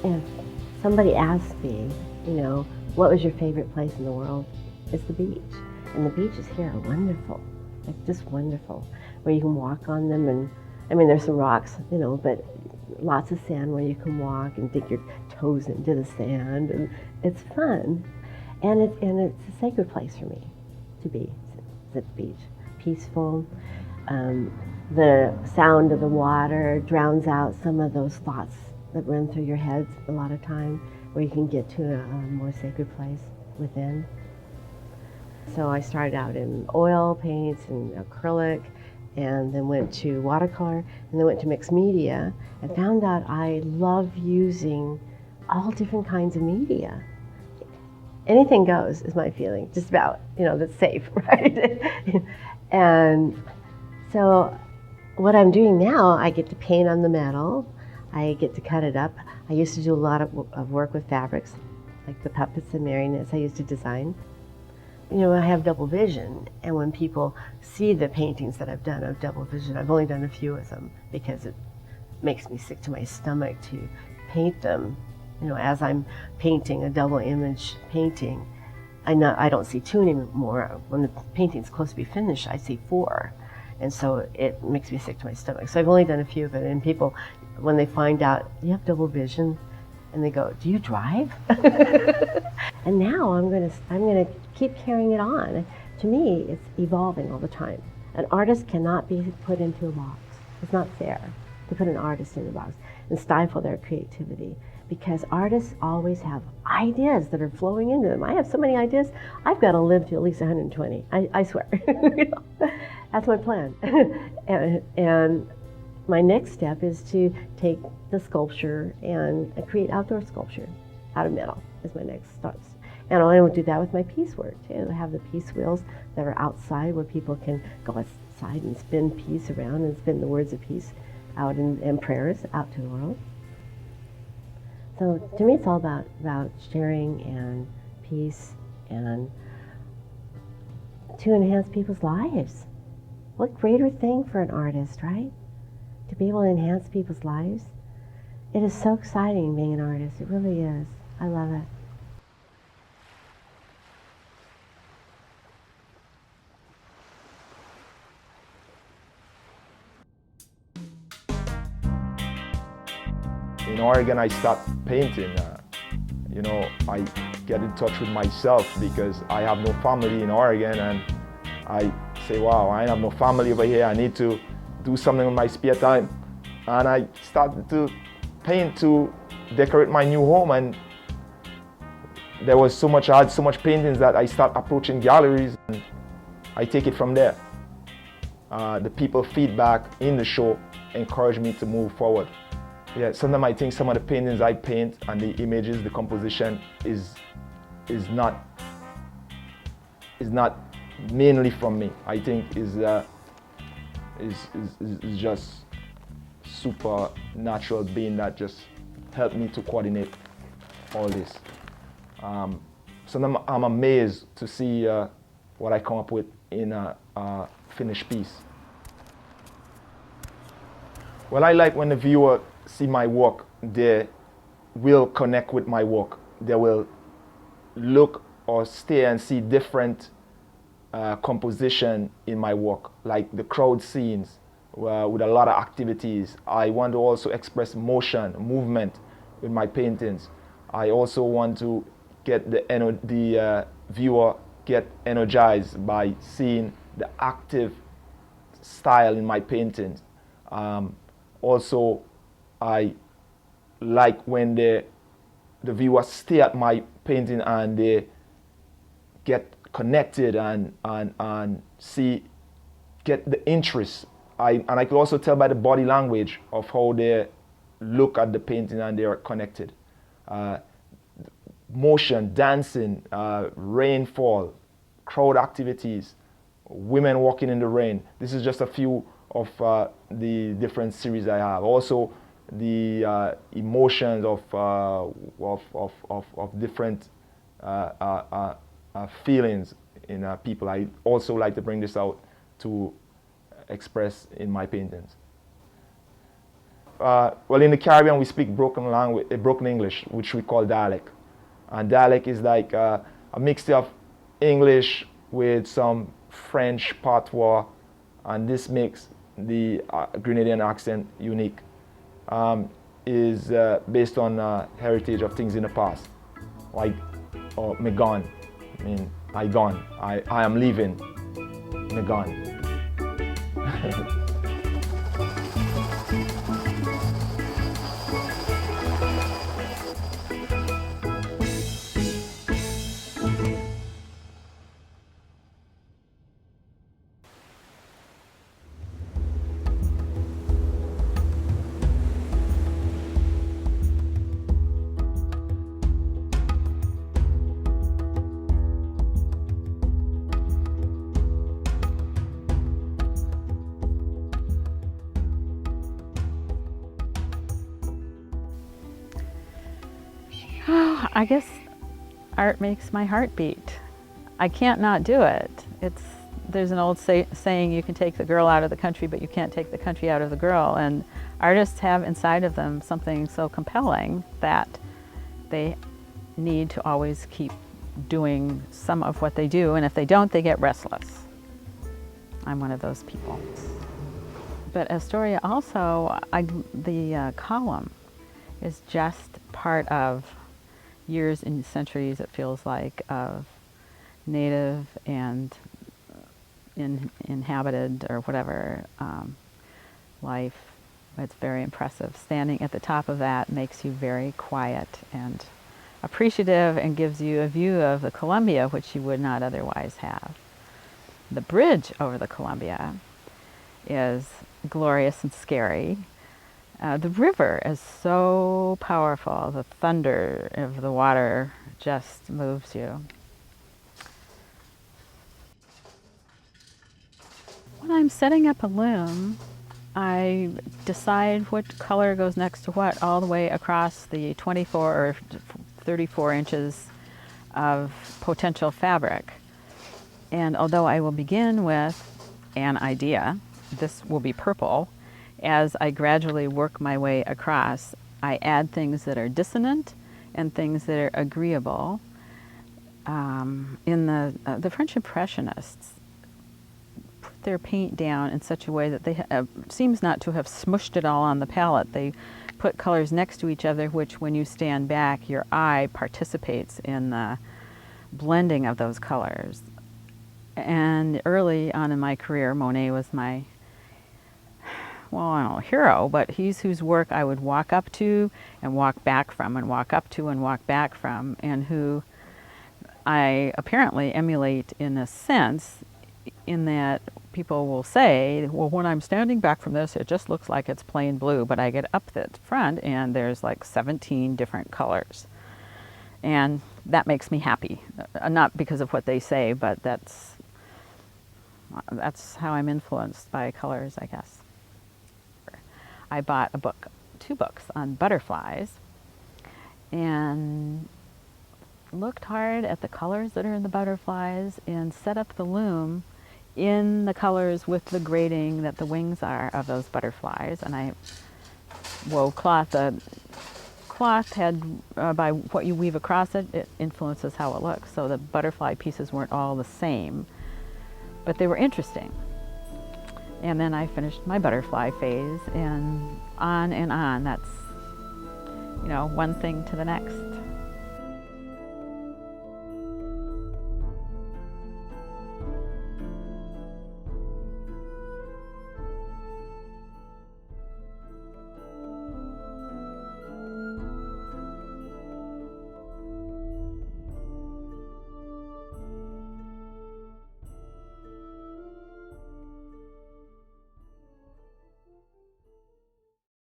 If somebody asked me, what was your favorite place in the world? It's the beach. And the beaches here are wonderful, like just wonderful, where you can walk on them. And I mean, there's some rocks, but lots of sand where you can walk and dig your toes into the sand. And it's fun. And it's a sacred place for me to be at the beach. Peaceful. The sound of the water drowns out some of those thoughts that run through your head a lot of time, where you can get to a more sacred place within. So I started out in oil paints and acrylic, and then went to watercolor, and then went to mixed media, and found out I love using all different kinds of media. Anything goes is my feeling, just about, that's safe, right? And so what I'm doing now, I get to paint on the metal, I get to cut it up. I used to do a lot of work with fabrics, like the puppets and marionettes I used to design. I have double vision, and when people see the paintings that I've done of double vision, I've only done a few of them because it makes me sick to my stomach to paint them. As I'm painting a double image painting, I don't see two anymore. When the painting's close to be finished, I see four. And so it makes me sick to my stomach. So I've only done a few of it, and people, when they find out, you have double vision, and they go, do you drive? And now I'm gonna keep carrying it on. To me, it's evolving all the time. An artist cannot be put into a box. It's not fair to put an artist in a box and stifle their creativity, because artists always have ideas that are flowing into them. I have so many ideas, I've got to live to at least 120, I swear. That's my plan. and my next step is to take the sculpture and create outdoor sculpture out of metal is my next start. And I will do that with my piecework too. I have the piece wheels that are outside where people can go outside and spin peace around and spin the words of peace out and prayers out to the world. So to me, it's all about sharing and peace and to enhance people's lives. What greater thing for an artist, right? To be able to enhance people's lives. It is so exciting being an artist. It really is. I love it. In Oregon, I stopped painting. I get in touch with myself because I have no family in Oregon, and I say, wow, I have no family over here. I need to do something with my spare time. And I started to paint to decorate my new home, and I had so much paintings that I start approaching galleries, and I take it from there. The people feedback in the show encourage me to move forward. Yeah, sometimes I think some of the paintings I paint and the images, the composition is not mainly from me. I think is just supernatural being that just helped me to coordinate all this. Sometimes I'm amazed to see what I come up with in a finished piece. Well, I like when the viewer see my work, they will connect with my work. They will look or stay and see different composition in my work, like the crowd scenes with a lot of activities. I want to also express motion, movement with my paintings. I also want to get the viewer get energized by seeing the active style in my paintings. Also, I like when the viewers stay at my painting and they get connected and get the interest. And I could also tell by the body language of how they look at the painting and they are connected. Motion, dancing, rainfall, crowd activities, women walking in the rain. This is just a few of the different series I have. Also, the emotions of different feelings in people. I also like to bring this out to express in my paintings. well, in the Caribbean, we speak broken language, broken English, which we call dialect. And dialect is like a mixture of English with some French patois, and this makes the Grenadian accent unique. Is based on heritage of things in the past, like me gone, I mean I gone, I am leaving, me gone. I guess art makes my heart beat. I can't not do it. There's an old saying, you can take the girl out of the country, but you can't take the country out of the girl. And artists have inside of them something so compelling that they need to always keep doing some of what they do. And if they don't, they get restless. I'm one of those people. But Astoria also, the column is just part of years and centuries, it feels like, of native and inhabited or whatever life. It's very impressive. Standing at the top of that makes you very quiet and appreciative and gives you a view of the Columbia, which you would not otherwise have. The bridge over the Columbia is glorious and scary. The river is so powerful. The thunder of the water just moves you. When I'm setting up a loom, I decide what color goes next to what all the way across the 24 or 34 inches of potential fabric. And although I will begin with an idea, this will be purple, as I gradually work my way across, I add things that are dissonant and things that are agreeable. In the French Impressionists put their paint down in such a way that they seems not to have smushed it all on the palette. They put colors next to each other, which when you stand back, your eye participates in the blending of those colors. And early on in my career, Monet was my, well, I don't know, hero, but he's whose work I would walk up to and walk back from, and walk up to and walk back from, and who I apparently emulate in a sense, in that people will say, well, when I'm standing back from this, it just looks like it's plain blue, but I get up the front and there's like 17 different colors. And that makes me happy. Not because of what they say, but that's how I'm influenced by colors, I guess. I bought two books on butterflies, and looked hard at the colors that are in the butterflies and set up the loom in the colors with the grading that the wings are of those butterflies. And I wove cloth. The cloth had, by what you weave across it, it influences how it looks. So the butterfly pieces weren't all the same, but they were interesting. And then I finished my butterfly phase, and on and on. That's, one thing to the next.